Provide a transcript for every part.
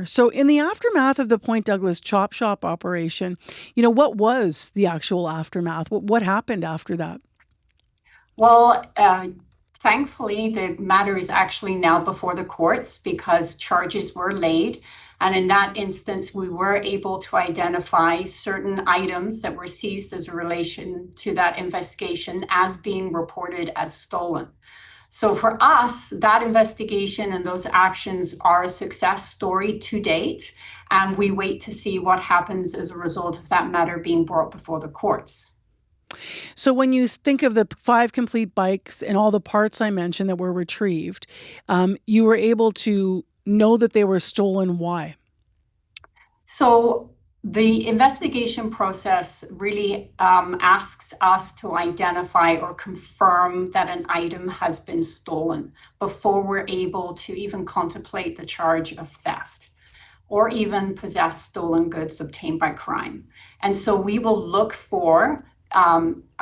So, in the aftermath of the Point Douglas Chop Shop operation, what was the actual aftermath? What happened after that? Well, thankfully, the matter is actually now before the courts because charges were laid. And in that instance, we were able to identify certain items that were seized as a relation to that investigation as being reported as stolen. So for us, that investigation and those actions are a success story to date. And we wait to see what happens as a result of that matter being brought before the courts. So, when you think of the 5 complete bikes and all the parts I mentioned that were retrieved, you were able to know that they were stolen. Why? So the investigation process really asks us to identify or confirm that an item has been stolen before we're able to even contemplate the charge of theft or even possess stolen goods obtained by crime. And so we will look for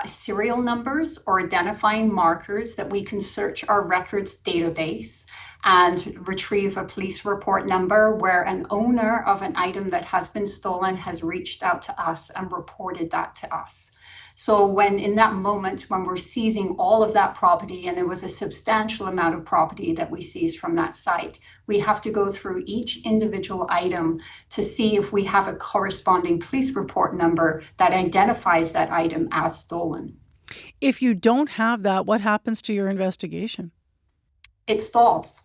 serial numbers or identifying markers that we can search our records database and retrieve a police report number where an owner of an item that has been stolen has reached out to us and reported that to us. So when in that moment, when we're seizing all of that property, and it was a substantial amount of property that we seized from that site, we have to go through each individual item to see if we have a corresponding police report number that identifies that item as stolen. If you don't have that, what happens to your investigation? It stalls.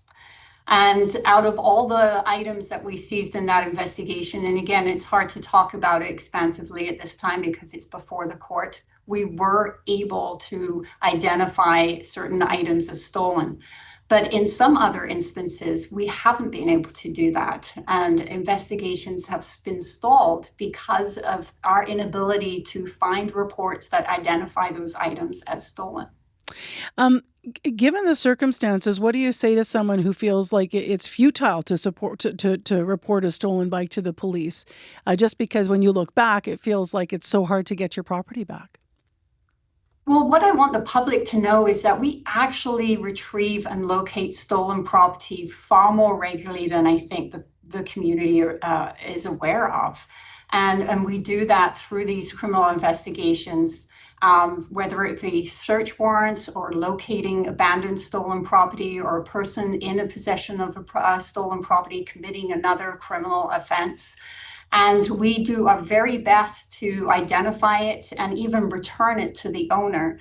And out of all the items that we seized in that investigation, and again, it's hard to talk about it expansively at this time because it's before the court, we were able to identify certain items as stolen. But in some other instances, we haven't been able to do that. And investigations have been stalled because of our inability to find reports that identify those items as stolen. Um, Given the circumstances, what do you say to someone who feels like it's futile to report a stolen bike to the police, just because when you look back, it feels like it's so hard to get your property back? Well, what I want the public to know is that we actually retrieve and locate stolen property far more regularly than I think the community is aware of. And we do that through these criminal investigations, whether it be search warrants or locating abandoned stolen property or a person in a possession of a stolen property committing another criminal offense. And we do our very best to identify it and even return it to the owner.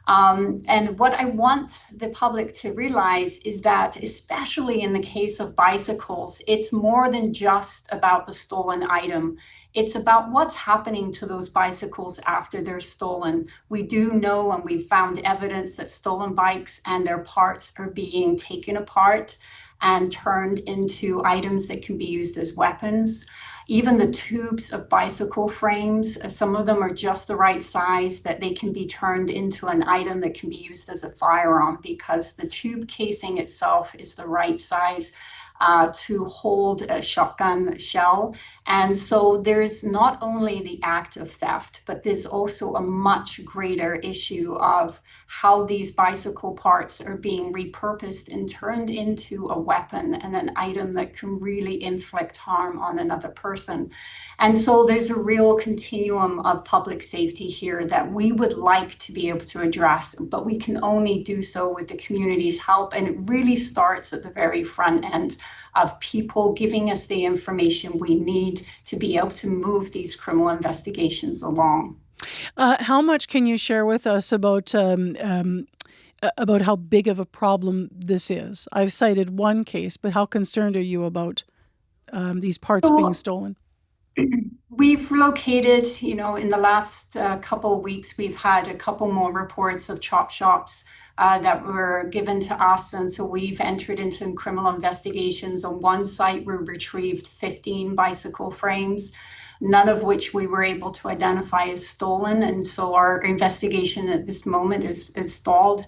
And what I want the public to realize is that, especially in the case of bicycles, it's more than just about the stolen item. It's about what's happening to those bicycles after they're stolen. We do know, and we've found evidence that stolen bikes and their parts are being taken apart and turned into items that can be used as weapons. Even the tubes of bicycle frames, some of them are just the right size that they can be turned into an item that can be used as a firearm because the tube casing itself is the right size to hold a shotgun shell. And so there's not only the act of theft, but there's also a much greater issue of how these bicycle parts are being repurposed and turned into a weapon and an item that can really inflict harm on another person. And so there's a real continuum of public safety here that we would like to be able to address, but we can only do so with the community's help. And it really starts at the very front end of people giving us the information we need to be able to move these criminal investigations along. How much can you share with us about how big of a problem this is? I've cited one case, but how concerned are you about these parts being So stolen? we've located, in the last couple of weeks, we've had a couple more reports of chop shops that were given to us. And so we've entered into criminal investigations. On one site, we retrieved 15 bicycle frames, none of which we were able to identify as stolen. And so our investigation at this moment is stalled.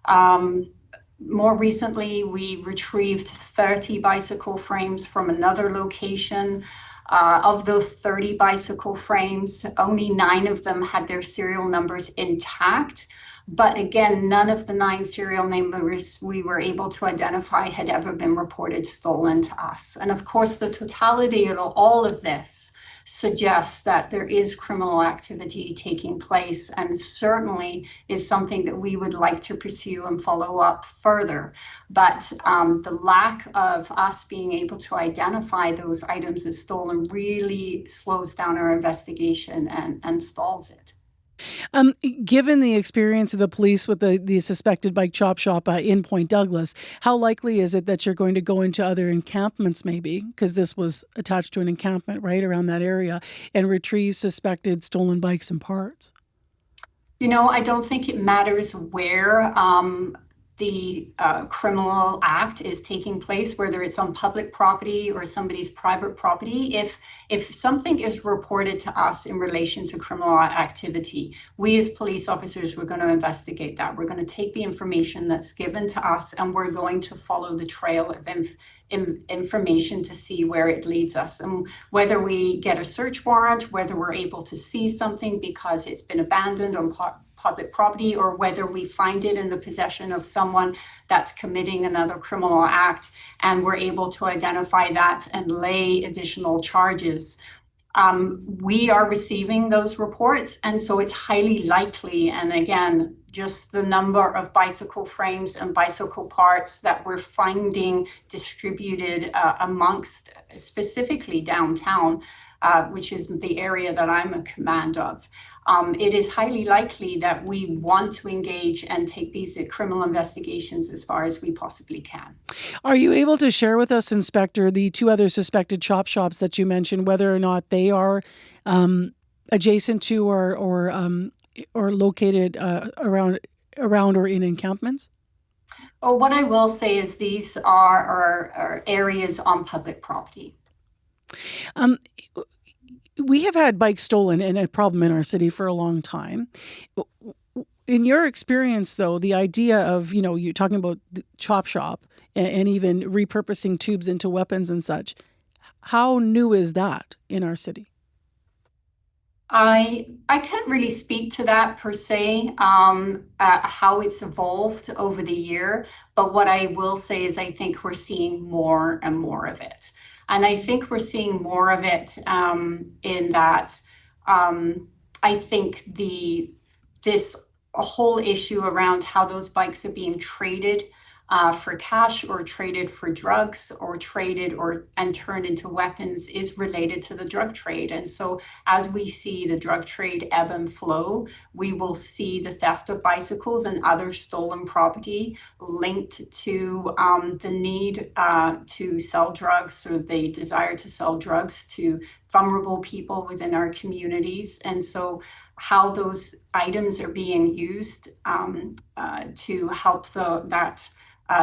More recently, we retrieved 30 bicycle frames from another location. Of those 30 bicycle frames, only 9 of them had their serial numbers intact. But again, none of the 9 serial numbers we were able to identify had ever been reported stolen to us. And of course, the totality of all of this suggests that there is criminal activity taking place, and certainly is something that we would like to pursue and follow up further. But the lack of us being able to identify those items as stolen really slows down our investigation and stalls it. Given the experience of the police with the suspected bike chop shop in Point Douglas, how likely is it that you're going to go into other encampments, maybe, because this was attached to an encampment right around that area, and retrieve suspected stolen bikes and parts? I don't think it matters where the criminal act is taking place, whether it's on public property or somebody's private property. If something is reported to us in relation to criminal activity, we as police officers, we're going to investigate that. We're going to take the information that's given to us, and we're going to follow the trail of information to see where it leads us, and whether we get a search warrant, whether we're able to see something because it's been abandoned on public property, or whether we find it in the possession of someone that's committing another criminal act and we're able to identify that and lay additional charges. We are receiving those reports, and so it's highly likely, and again, just the number of bicycle frames and bicycle parts that we're finding distributed amongst, specifically downtown, which is the area that I'm in command of. It is highly likely that we want to engage and take these criminal investigations as far as we possibly can. Are you able to share with us, Inspector, the 2 other suspected chop shops that you mentioned, whether or not they are adjacent to or located around or in encampments? Well, what I will say is these are areas on public property. Um, we have had bikes stolen and a problem in our city for a long time. In your experience, though, the idea of, you're talking about the chop shop and even repurposing tubes into weapons and such, how new is that in our city? I can't really speak to that per se, how it's evolved over the year. But what I will say is I think we're seeing more and more of it. And I think we're seeing more of it in that I think this whole issue around how those bikes are being traded for cash, or traded for drugs, or traded and turned into weapons is related to the drug trade. And so as we see the drug trade ebb and flow, we will see the theft of bicycles and other stolen property linked to the need to sell drugs, or the desire to sell drugs to vulnerable people within our communities. And so how those items are being used to help that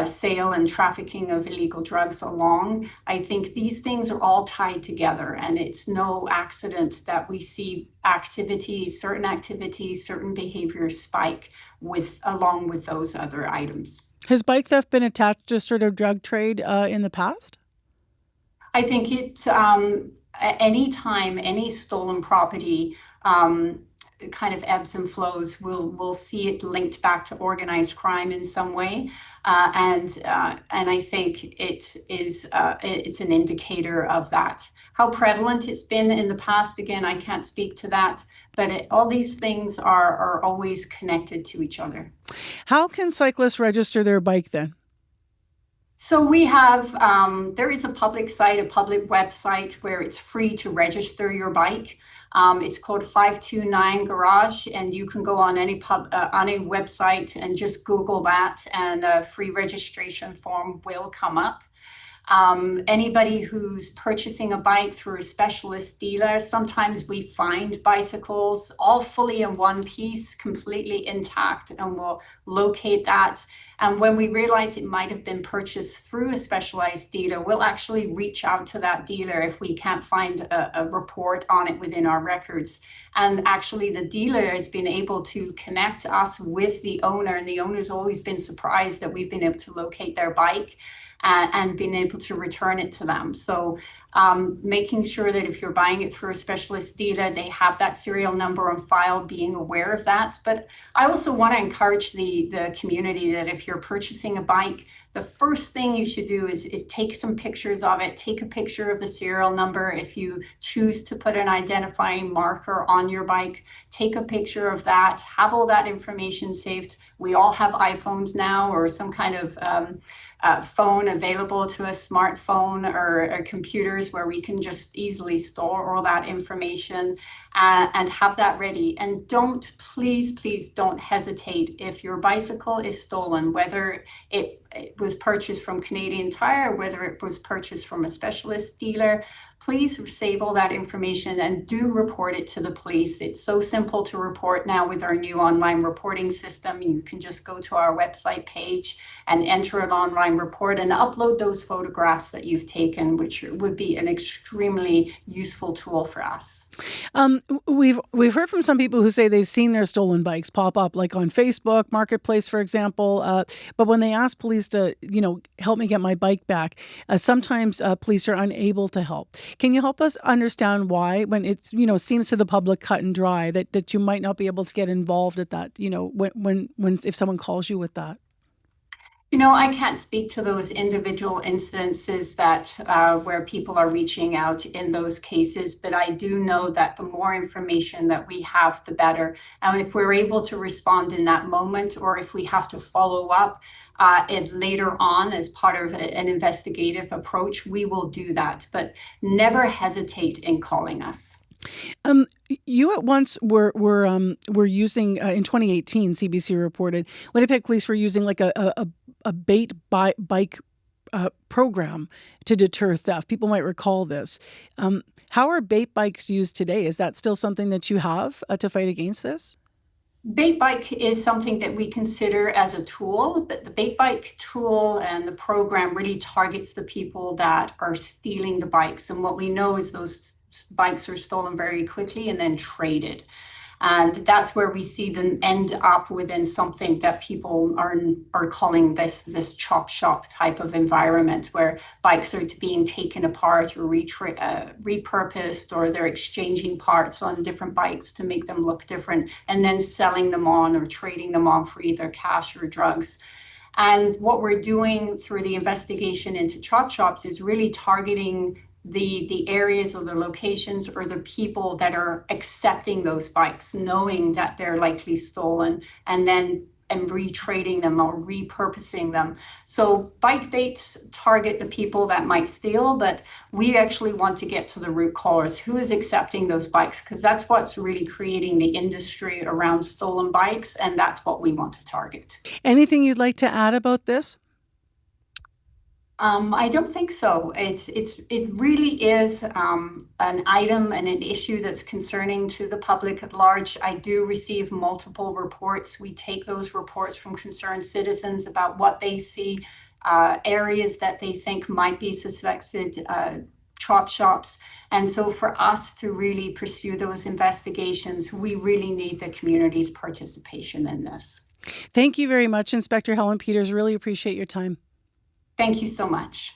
sale and trafficking of illegal drugs along. I think these things are all tied together, and it's no accident that we see certain behaviors spike along with those other items. Has bike theft been attached to sort of drug trade in the past? I think anytime any stolen property kind of ebbs and flows, we'll see it linked back to organized crime in some way, and I think it's an indicator of that. How prevalent it's been in the past, again, I can't speak to that, but all these things are always connected to each other. How can cyclists register their bike then? So we have, there is a public site, a public website where it's free to register your bike. It's called 529 Garage, and you can go on any website and just Google that, and a free registration form will come up. Anybody who's purchasing a bike through a specialist dealer, sometimes we find bicycles all fully in one piece, completely intact, and we'll locate that. And when we realize it might have been purchased through a specialized dealer, we'll actually reach out to that dealer if we can't find a report on it within our records. And actually, the dealer has been able to connect us with the owner, and the owner's always been surprised that we've been able to locate their bike and been able to return it to them. So making sure that if you're buying it through a specialist dealer, they have that serial number on file, being aware of that. But I also want to encourage the community that if you're purchasing a bike, the first thing you should do is take some pictures of it. Take a picture of the serial number. If you choose to put an identifying marker on your bike, take a picture of that. Have all that information saved. We all have iPhones now, or some kind of phone available to a smartphone or computers where we can just easily store all that information and have that ready. And please don't hesitate if your bicycle is stolen, whether it was purchased from Canadian Tire, whether it was purchased from a specialist dealer. Please save all that information and do report it to the police. It's so simple to report now with our new online reporting system. You can just go to our website page and enter an online report and upload those photographs that you've taken, which would be an extremely useful tool for us. We've heard from some people who say they've seen their stolen bikes pop up, like on Facebook Marketplace, for example. But when they ask police to, help me get my bike back, sometimes police are unable to help. Can you help us understand why, when it's, seems to the public cut and dry, that you might not be able to get involved at that, when if someone calls you with that? I can't speak to those individual instances that where people are reaching out in those cases, but I do know that the more information that we have, the better. And if we're able to respond in that moment, or if we have to follow up it later on as part of an investigative approach, we will do that. But never hesitate in calling us. You at once were using in 2018. CBC reported Winnipeg police were using like a bike program to deter theft. People might recall this. How are bait bikes used today? Is that still something that you have to fight against this? Bait bike is something that we consider as a tool, but the bait bike tool and the program really targets the people that are stealing the bikes. And what we know is those bikes are stolen very quickly and then traded. And that's where we see them end up within something that people are calling this chop shop type of environment, where bikes are being taken apart or repurposed, or they're exchanging parts on different bikes to make them look different, and then selling them on or trading them on for either cash or drugs. And what we're doing through the investigation into chop shops is really targeting the areas or the locations or the people that are accepting those bikes, knowing that they're likely stolen, and then retrading them or repurposing them. So bike baits target the people that might steal, but we actually want to get to the root cause. Who is accepting those bikes? Because that's what's really creating the industry around stolen bikes, and that's what we want to target. Anything you'd like to add about this? I don't think so. It really is an item and an issue that's concerning to the public at large. I do receive multiple reports. We take those reports from concerned citizens about what they see, areas that they think might be suspected chop shops. And so for us to really pursue those investigations, we really need the community's participation in this. Thank you very much, Inspector Helen Peters. Really appreciate your time. Thank you so much.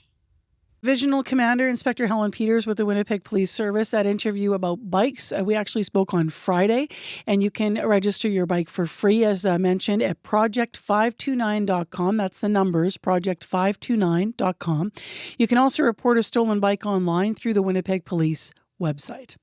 Divisional Commander Inspector Helen Peters with the Winnipeg Police Service. That interview about bikes, we actually spoke on Friday, and you can register your bike for free, as mentioned, at project529.com. That's the numbers, project529.com. You can also report a stolen bike online through the Winnipeg Police website.